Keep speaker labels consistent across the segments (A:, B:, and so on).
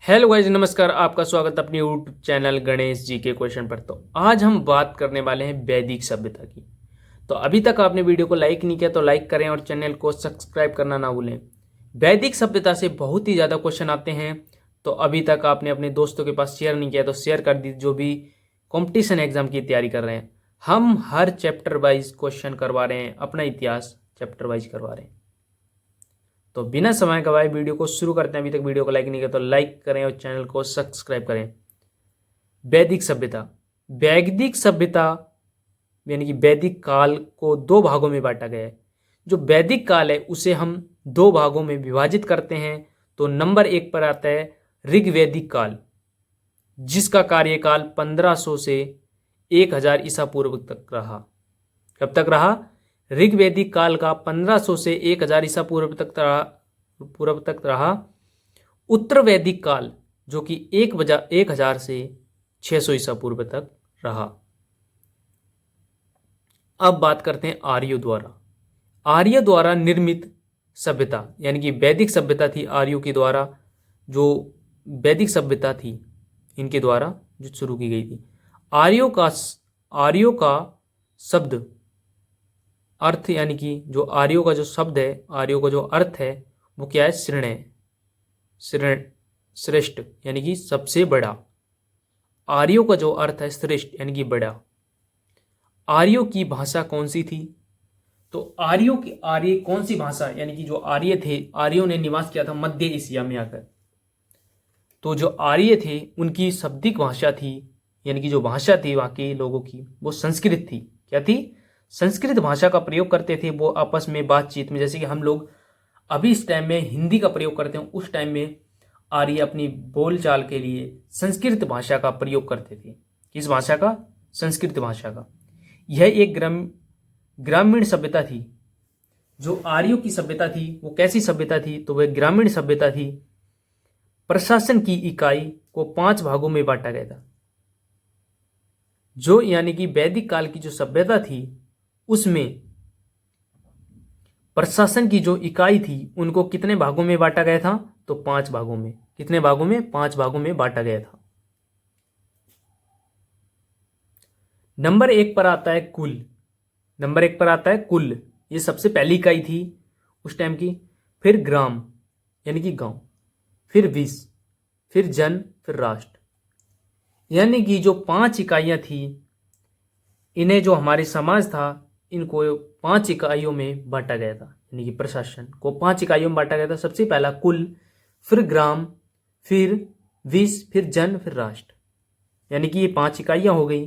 A: Hello guys, नमस्कार। आपका स्वागत अपने यूट्यूब चैनल गणेश जी के क्वेश्चन पर। तो आज हम बात करने वाले हैं वैदिक सभ्यता की। तो अभी तक आपने वीडियो को लाइक नहीं किया तो लाइक करें और चैनल को सब्सक्राइब करना ना भूलें। वैदिक सभ्यता से बहुत ही ज़्यादा क्वेश्चन आते हैं, तो अभी तक आपने अपने दोस्तों के पास शेयर नहीं किया तो शेयर कर दीजिए, जो भी कॉम्पिटिशन एग्जाम की तैयारी कर रहे हैं। हम हर चैप्टर वाइज क्वेश्चन करवा रहे हैं, अपना इतिहास चैप्टर वाइज करवा रहे हैं। तो बिना समय गवाए वीडियो को शुरू करते हैं। अभी तक वीडियो को लाइक नहीं किया तो लाइक करें और चैनल को सब्सक्राइब करें। वैदिक सभ्यता। वैदिक सभ्यता यानी कि वैदिक काल को दो भागों में बांटा गया है। जो वैदिक काल है उसे हम दो भागों में विभाजित करते हैं। तो नंबर 1 पर आता है ऋग्वैदिक काल, जिसका कार्यकाल 1500 से 1000 ईसा पूर्व तक रहा। कब तक रहा? ऋग्वैदिक काल का 1500 से 1000 ईसा पूर्व तक रहा। उत्तर वैदिक काल जो कि 1000 से 600 ईसा पूर्व तक रहा। अब बात करते हैं आर्यों द्वारा। आर्य द्वारा निर्मित सभ्यता यानी कि वैदिक सभ्यता थी आर्यों के द्वारा। जो वैदिक सभ्यता थी इनके द्वारा जो शुरू की गई थी। आर्यों का शब्द अर्थ यानी कि जो आर्यों का जो शब्द है, आर्यों का जो अर्थ है वो क्या है? श्रेष्ठ यानी कि सबसे बड़ा। आर्यों का जो अर्थ है श्रेष्ठ यानी कि बड़ा। आर्यों की भाषा कौन सी थी? तो आर्य कौन सी भाषा यानी कि जो आर्य थे, आर्यों ने निवास किया था मध्य एशिया में आकर। तो जो आर्य थे उनकी शाब्दिक भाषा थी यानी कि जो भाषा थी वहाँ के लोगों की वो संस्कृत थी। क्या थी? संस्कृत भाषा का प्रयोग करते थे वो आपस में बातचीत में। जैसे कि हम लोग अभी इस टाइम में हिंदी का प्रयोग करते हैं, उस टाइम में आर्य अपनी बोलचाल के लिए संस्कृत भाषा का प्रयोग करते थे। किस भाषा का? संस्कृत भाषा का। यह एक ग्रामीण सभ्यता थी। जो आर्यों की सभ्यता थी वो कैसी सभ्यता थी? तो वह ग्रामीण सभ्यता थी। प्रशासन की इकाई को 5 भागों में बांटा गया था। जो यानी कि वैदिक काल की जो सभ्यता थी उसमें प्रशासन की जो इकाई थी उनको कितने भागों में बांटा गया था? तो 5 भागों में। कितने भागों में? 5 भागों में बांटा गया था। नंबर 1 पर आता है कुल। नंबर 1 पर आता है कुल, ये सबसे पहली इकाई थी उस टाइम की। फिर ग्राम यानी कि गांव, फिर विस, फिर जन, फिर राष्ट्र। यानी कि जो 5 इकाइयां थी, इन्हें जो हमारे समाज था इनको 5 इकाइयों में बांटा गया था। यानी कि प्रशासन को 5 इकाइयों में बांटा गया था। सबसे पहला कुल, फिर ग्राम, फिर विस, फिर जन, फिर राष्ट्र। यानी कि ये 5 इकाइयां हो गई।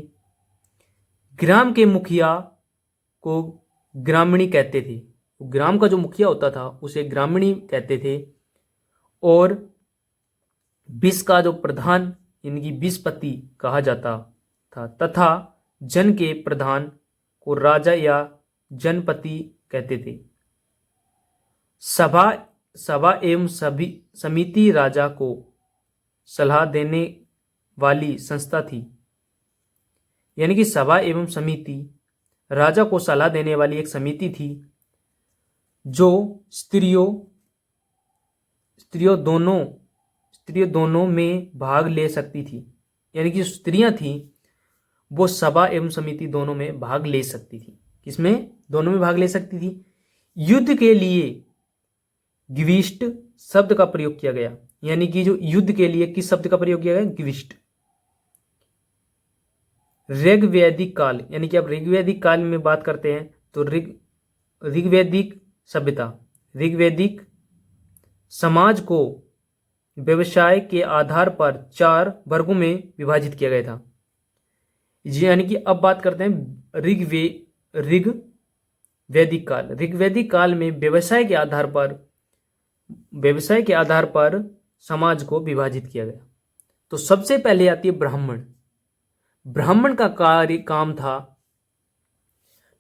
A: ग्राम के मुखिया को ग्रामीणी कहते थे। ग्राम का जो मुखिया होता था उसे ग्रामीणी कहते थे। और विस का जो प्रधान यानी कि विसपति कहा जाता था, तथा जन के प्रधान को राजा या जनपति कहते थे। सभा एवं समिति राजा को सलाह देने वाली संस्था थी। यानी कि सभा एवं समिति राजा को सलाह देने वाली एक समिति थी जो स्त्रियों दोनों में भाग ले सकती थी। यानी कि स्त्रियां थी वो सभा एवं समिति दोनों में भाग ले सकती थी। किसमें? दोनों में भाग ले सकती थी। युद्ध के लिए ग्विष्ट शब्द का प्रयोग किया गया। यानी कि जो युद्ध के लिए किस शब्द का प्रयोग किया गया? ग्विष्ट। ऋग्वैदिक काल यानी कि अब ऋग्वैदिक काल में बात करते हैं तो ऋग्वैदिक सभ्यता, ऋग्वैदिक समाज को व्यवसाय के आधार पर 4 वर्गों में विभाजित किया गया था। यानी कि अब बात करते हैं ऋग्वैदिक काल। ऋग्वैदिक काल में व्यवसाय के आधार पर समाज को विभाजित किया गया। तो सबसे पहले आती है ब्राह्मण। ब्राह्मण का काम था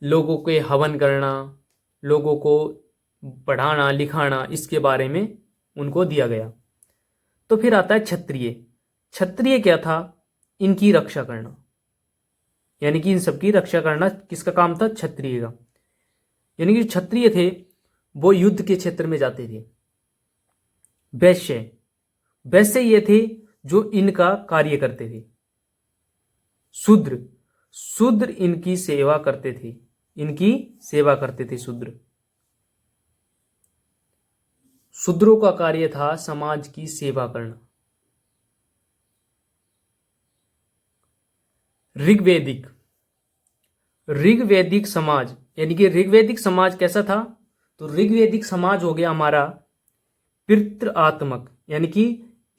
A: लोगों के हवन करना, लोगों को पढ़ाना लिखाना, इसके बारे में उनको दिया गया। तो फिर आता है क्षत्रिय। क्षत्रिय क्या था? इनकी रक्षा करना। यानी कि इन सबकी रक्षा करना किसका काम था? क्षत्रिय का। यानी कि क्षत्रिय थे वो युद्ध के क्षेत्र में जाते थे। वैश्य वैसे ये थे जो इनका कार्य करते थे। शूद्र, शूद्र इनकी सेवा करते थे, इनकी सेवा करते थे शूद्र। शूद्रों का कार्य था समाज की सेवा करना। ऋग्वैदिक, ऋग्वैदिक समाज यानी कि ऋग्वैदिक समाज कैसा था? तो ऋग्वैदिक समाज हो गया हमारा पितृआत्मक, यानी कि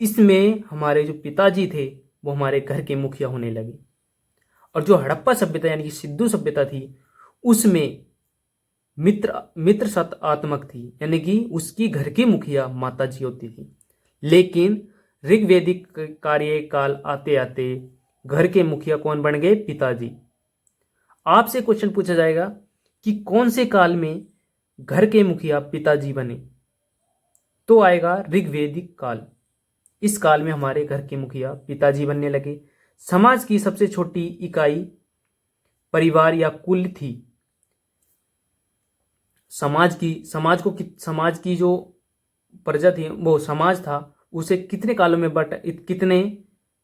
A: इसमें हमारे जो पिताजी थे वो हमारे घर के मुखिया होने लगे। और जो हड़प्पा सभ्यता यानी कि सिंधु सभ्यता थी उसमें मित्र सत आत्मक थी, यानी कि उसकी घर की मुखिया माता जी होती थी। लेकिन ऋग्वैदिक कार्यकाल आते आते घर के मुखिया कौन बन गए? पिताजी। आपसे क्वेश्चन पूछा जाएगा कि कौन से काल में घर के मुखिया पिताजी बने? तो आएगा ऋग्वैदिक काल। इस काल में हमारे घर के मुखिया पिताजी बनने लगे। समाज की सबसे छोटी इकाई परिवार या कुल थी। समाज की जो प्रजा थी, वो समाज था, उसे कितने कालों में कितने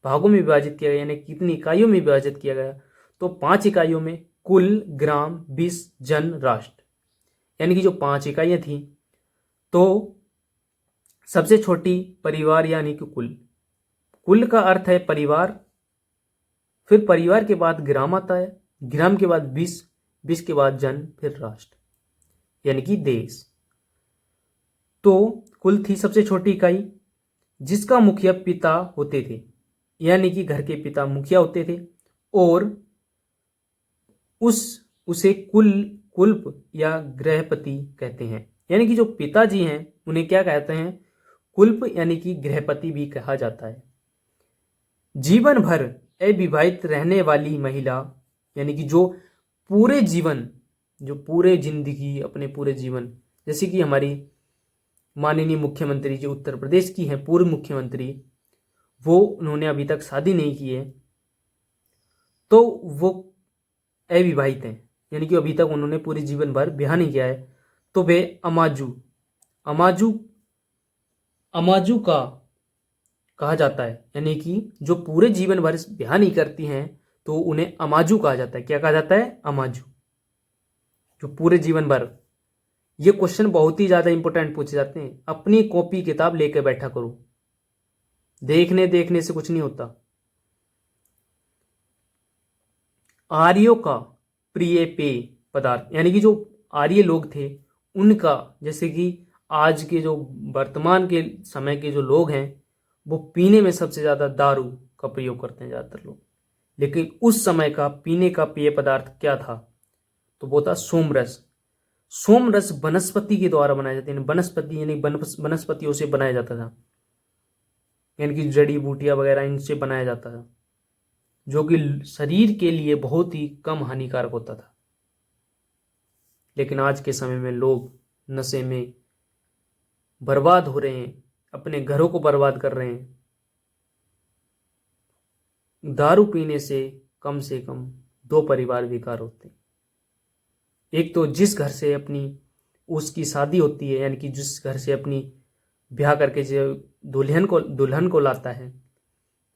A: भागों में विभाजित किया गया, यानी कितनी इकाइयों में विभाजित किया गया? तो 5 इकाइयों में, कुल, ग्राम, विष, जन, राष्ट्र, यानी कि जो 5 इकाइयां थी। तो सबसे छोटी परिवार यानी कि कुल, कुल का अर्थ है परिवार, फिर परिवार के बाद ग्राम आता है, ग्राम के बाद विष, विष के बाद जन, फिर राष्ट्र यानी कि देश। तो कुल थी सबसे छोटी इकाई जिसका मुखिया पिता होते थे, यानी कि घर के पिता मुखिया होते थे। और उसे कुल्प या गृहपति कहते हैं, यानी कि जो पिताजी हैं उन्हें क्या कहते हैं? कुल्प यानी कि गृहपति भी कहा जाता है। जीवन भर अविवाहित रहने वाली महिला, यानी कि जो पूरे जिंदगी, अपने पूरे जीवन, जैसे कि हमारी माननीय मुख्यमंत्री जो उत्तर प्रदेश की हैं, पूर्व मुख्यमंत्री, वो उन्होंने अभी तक शादी नहीं की है, तो वो अविवाहित हैं, यानी कि अभी तक उन्होंने पूरे जीवन भर ब्याह नहीं किया है, तो वे अमाजू का कहा जाता है, यानी कि जो पूरे जीवन भर ब्याह नहीं करती हैं तो उन्हें अमाजू कहा जाता है। क्या कहा जाता है? अमाजू, जो पूरे जीवन भर। ये क्वेश्चन बहुत ही ज्यादा इंपॉर्टेंट पूछे जाते हैं, अपनी कॉपी किताब लेकर बैठा करो, देखने से कुछ नहीं होता। आर्यों का प्रिय पेय पदार्थ, यानी कि जो आर्य लोग थे उनका, जैसे कि आज के जो वर्तमान के समय के जो लोग हैं वो पीने में सबसे ज्यादा दारू का प्रयोग करते हैं ज्यादातर लोग, लेकिन उस समय का पीने का पेय पदार्थ क्या था? तो वो था सोमरस। सोमरस वनस्पति के द्वारा बनाया जाता है, वनस्पति यानी वनस्पतियों से बनाया जाता था, यानी कि जड़ी बूटियां वगैरह इनसे बनाया जाता था, जो कि शरीर के लिए बहुत ही कम हानिकारक होता था। लेकिन आज के समय में लोग नशे में बर्बाद हो रहे हैं, अपने घरों को बर्बाद कर रहे हैं। दारू पीने से कम 2 परिवार बेकार होते हैं। एक तो जिस घर से उसकी शादी होती है, यानी कि जिस घर से अपनी ब्याह करके जो दुल्हन को लाता है,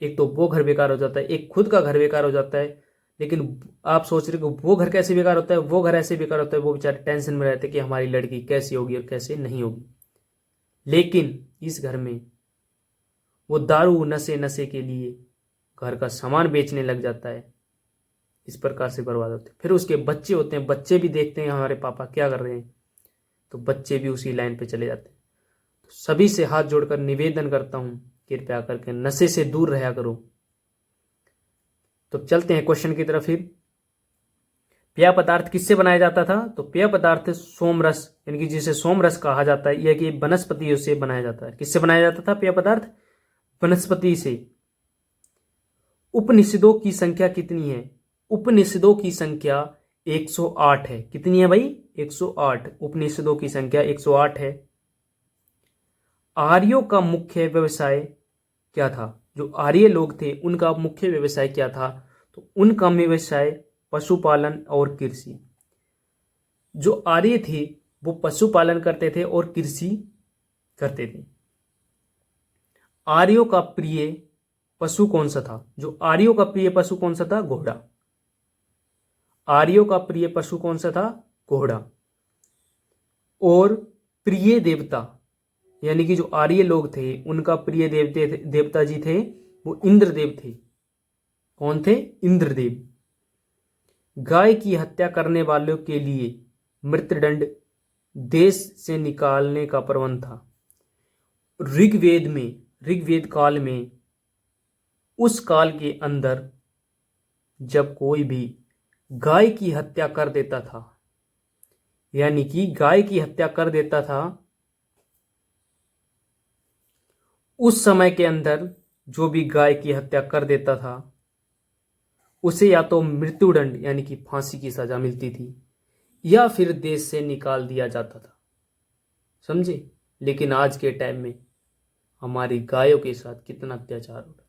A: एक तो वो घर बेकार हो जाता है, एक खुद का घर बेकार हो जाता है। लेकिन आप सोच रहे हो वो घर कैसे बेकार होता है? वो घर ऐसे बेकार होता है, वो बेचारे टेंशन में रहते कि हमारी लड़की कैसी होगी और कैसे नहीं होगी। लेकिन इस घर में वो दारू नशे के लिए घर का सामान बेचने लग जाता है, इस प्रकार से बर्बाद होते हैं। फिर उसके बच्चे होते हैं, बच्चे भी देखते हैं हमारे पापा क्या कर रहे हैं, तो बच्चे भी उसी लाइन पे चले जाते हैं। तो सभी से हाथ जोड़कर निवेदन करता हूं, कृपया करके नशे से दूर रहा करो। तो चलते हैं क्वेश्चन की तरफ। फिर पेय पदार्थ किससे बनाया जाता था? तो पेय पदार्थ सोमरस, यानी कि जिसे सोमरस कहा जाता है, यह कि वनस्पतियों से बनाया जाता है। किससे बनाया जाता था पेय पदार्थ? वनस्पति से। उपनिषदों की संख्या कितनी है? उपनिषदों की संख्या 108 है। कितनी है भाई? 108। उपनिषदों की संख्या 108 है। आर्यों का मुख्य व्यवसाय क्या था? जो आर्य लोग थे उनका मुख्य व्यवसाय क्या था? तो उनका व्यवसाय पशुपालन और कृषि। जो आर्य थे वो पशुपालन करते थे और कृषि करते थे। आर्यों का प्रिय पशु कौन सा था? जो आर्यों का प्रिय पशु कौन सा था? घोड़ा। आर्यों का प्रिय पशु कौन सा था? घोड़ा। और प्रिय देवता यानी कि जो आर्य लोग थे उनका प्रिय देवता जी थे वो इंद्रदेव थे। कौन थे? इंद्रदेव। गाय की हत्या करने वालों के लिए मृत्युदंड देश से निकालने का प्रबंध था। ऋग्वेद काल में, उस काल के अंदर जब कोई भी गाय की हत्या कर देता था, यानी कि गाय की हत्या कर देता था, उस समय के अंदर जो भी गाय की हत्या कर देता था उसे या तो मृत्युदंड यानी कि फांसी की सजा मिलती थी या फिर देश से निकाल दिया जाता था। समझे? लेकिन आज के टाइम में हमारी गायों के साथ कितना अत्याचार हो रहा है।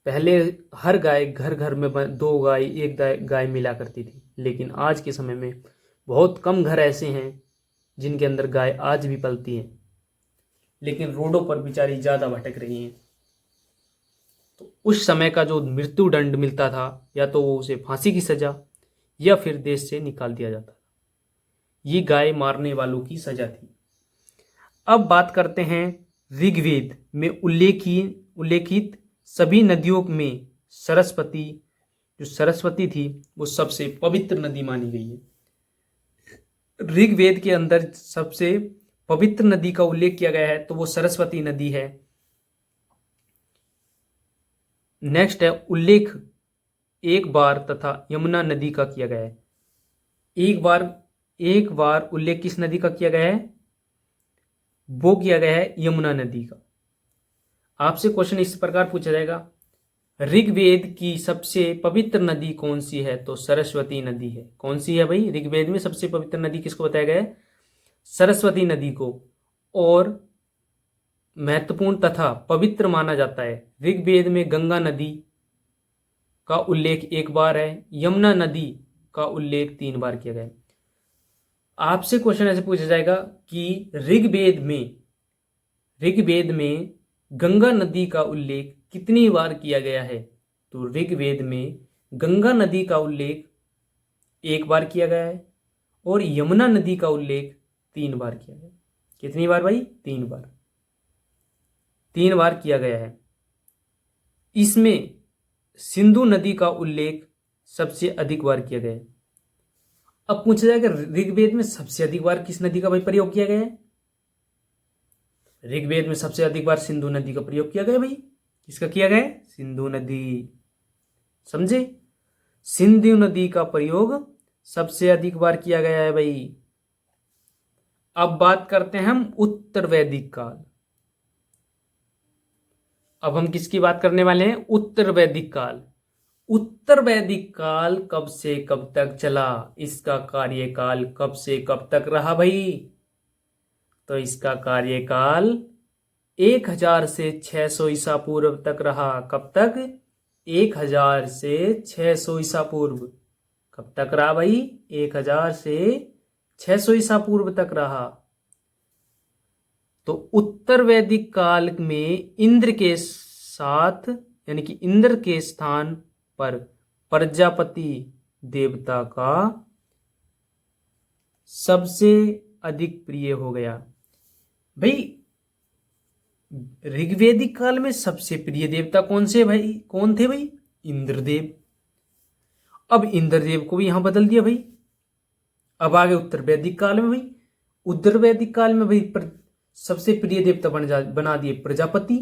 A: पहले हर गाय घर घर में दो गाय, एक गाय मिला करती थी, लेकिन आज के समय में बहुत कम घर ऐसे हैं जिनके अंदर गाय आज भी पलती है, लेकिन रोडों पर बेचारी ज़्यादा भटक रही हैं। तो उस समय का जो मृत्यु दंड मिलता था या तो वो उसे फांसी की सजा या फिर देश से निकाल दिया जाता था। ये गाय मारने वालों की सजा थी। अब बात करते हैं ऋग्वेद में उल्लेखित सभी नदियों में जो सरस्वती थी वो सबसे पवित्र नदी मानी गई है। ऋग्वेद के अंदर सबसे पवित्र नदी का उल्लेख किया गया है तो वो सरस्वती नदी है। नेक्स्ट है उल्लेख एक बार तथा यमुना नदी का किया गया है। एक बार उल्लेख किस नदी का किया गया है? वो किया गया है यमुना नदी का। आपसे क्वेश्चन इस प्रकार पूछा जाएगा, ऋग्वेद की सबसे पवित्र नदी कौन सी है? तो सरस्वती नदी है। कौन सी है भाई? ऋग्वेद में सबसे पवित्र नदी किसको बताया गया है? सरस्वती नदी को। और महत्वपूर्ण तथा पवित्र माना जाता है। ऋग्वेद में गंगा नदी का उल्लेख एक बार है, यमुना नदी का उल्लेख 3 बार किया गया है। आपसे क्वेश्चन ऐसे पूछा जाएगा कि ऋग्वेद में गंगा नदी का उल्लेख कितनी बार किया गया है? तो ऋग्वेद में गंगा नदी का उल्लेख 1 बार किया गया है और यमुना नदी का उल्लेख 3 बार किया गया है। कितनी बार भाई? 3 बार। 3 बार किया गया है। इसमें सिंधु नदी का उल्लेख सबसे अधिक बार किया गया है। अब पूछा जाएगा ऋग्वेद में सबसे अधिक बार किस नदी का भाई प्रयोग किया गया है? ऋग्वेद में सबसे अधिक बार सिंधु नदी का प्रयोग किया गया भाई। किसका किया गया है? सिंधु नदी। समझे? सिंधु नदी का प्रयोग सबसे अधिक बार किया गया है भाई। अब बात करते हैं हम उत्तर वैदिक काल। अब हम किसकी बात करने वाले हैं? उत्तर वैदिक काल। उत्तर वैदिक काल कब से कब तक चला? इसका कार्यकाल कब से कब तक रहा भाई? तो इसका कार्यकाल 1000 से 600 ईसा पूर्व तक रहा। कब तक? 1000 से 600 ईसा पूर्व। कब तक रहा भाई? 1000 से 600 ईसा पूर्व तक रहा। तो उत्तर वैदिक काल में इंद्र के साथ यानी कि इंद्र के स्थान पर प्रजापति देवता का सबसे अधिक प्रिय हो गया भाई। ऋग्वेदिक काल में सबसे प्रिय देवता कौन थे भाई? इंद्रदेव। अब इंद्रदेव को भी यहां बदल दिया भाई। अब आगे उत्तर वैदिक काल में भाई। उत्तर वैदिक काल में भाई सबसे प्रिय देवता बना दिए प्रजापति।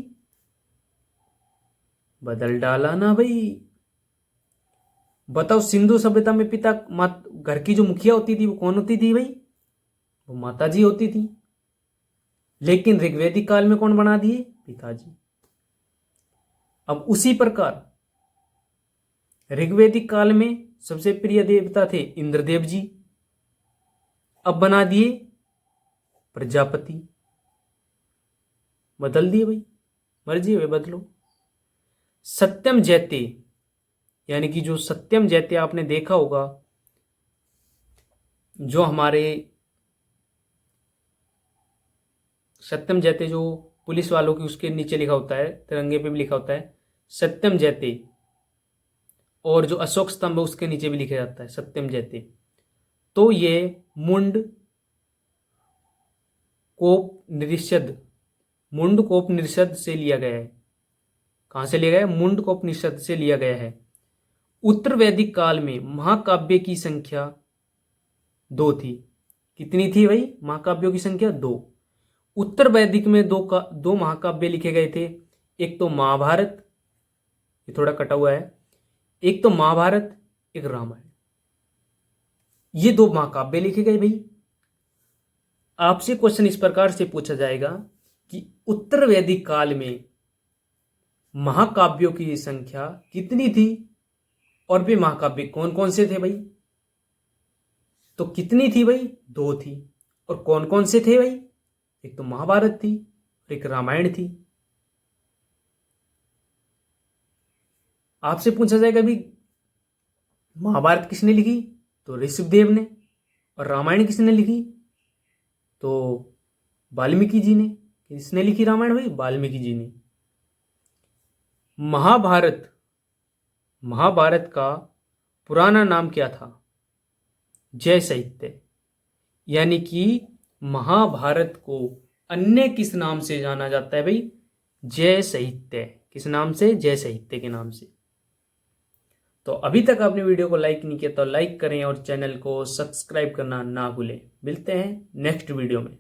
A: बदल डाला ना भाई। बताओ सिंधु सभ्यता में घर की जो मुखिया होती थी वो कौन होती थी भाई? वो माता जी होती थी। लेकिन ऋग्वेदिक काल में कौन बना दिए? पिताजी। अब उसी प्रकार ऋग्वेदिक काल में सबसे प्रिय देवता थे इंद्रदेव जी, अब बना दिए प्रजापति। बदल दिए भाई, मर्जी है बदलो। सत्यम जयते यानी कि जो सत्यम जयते आपने देखा होगा, जो हमारे सत्यम जयते जो पुलिस वालों की, उसके नीचे लिखा होता है, तिरंगे पे भी लिखा होता है सत्यम जयते, और जो अशोक स्तंभ है उसके नीचे भी लिखा जाता है सत्यम जयते। तो ये मुंड कोप निषद, मुंड कोप निषद से लिया गया है। कहां से लिया गया है? मुंड कोप निषद से लिया गया है। उत्तर वैदिक काल में महाकाव्य की संख्या 2 थी। कितनी थी भाई? महाकाव्यों की संख्या 2। उत्तर वैदिक में दो महाकाव्य लिखे गए थे। एक तो महाभारत, ये थोड़ा कटा हुआ है, एक तो महाभारत, एक रामायण। ये 2 महाकाव्य लिखे गए भाई। आपसे क्वेश्चन इस प्रकार से पूछा जाएगा कि उत्तर वैदिक काल में महाकाव्यों की संख्या कितनी थी और वे महाकाव्य कौन कौन से थे भाई? तो कितनी थी भाई? 2 थी। और कौन कौन से थे भाई? एक तो महाभारत थी और एक रामायण थी। आपसे पूछा जाएगा भी महाभारत किसने लिखी? तो ऋषभदेव ने। और रामायण किसने लिखी? तो वाल्मीकि जी ने। किसने लिखी रामायण भाई? वाल्मीकि जी ने। महाभारत का पुराना नाम क्या था? जय साहित्य। यानी कि महाभारत को अन्य किस नाम से जाना जाता है भाई? जय साहित्य। किस नाम से? जय साहित्य के नाम से। तो अभी तक आपने वीडियो को लाइक नहीं किया तो लाइक करें और चैनल को सब्सक्राइब करना ना भूलें। मिलते हैं नेक्स्ट वीडियो में।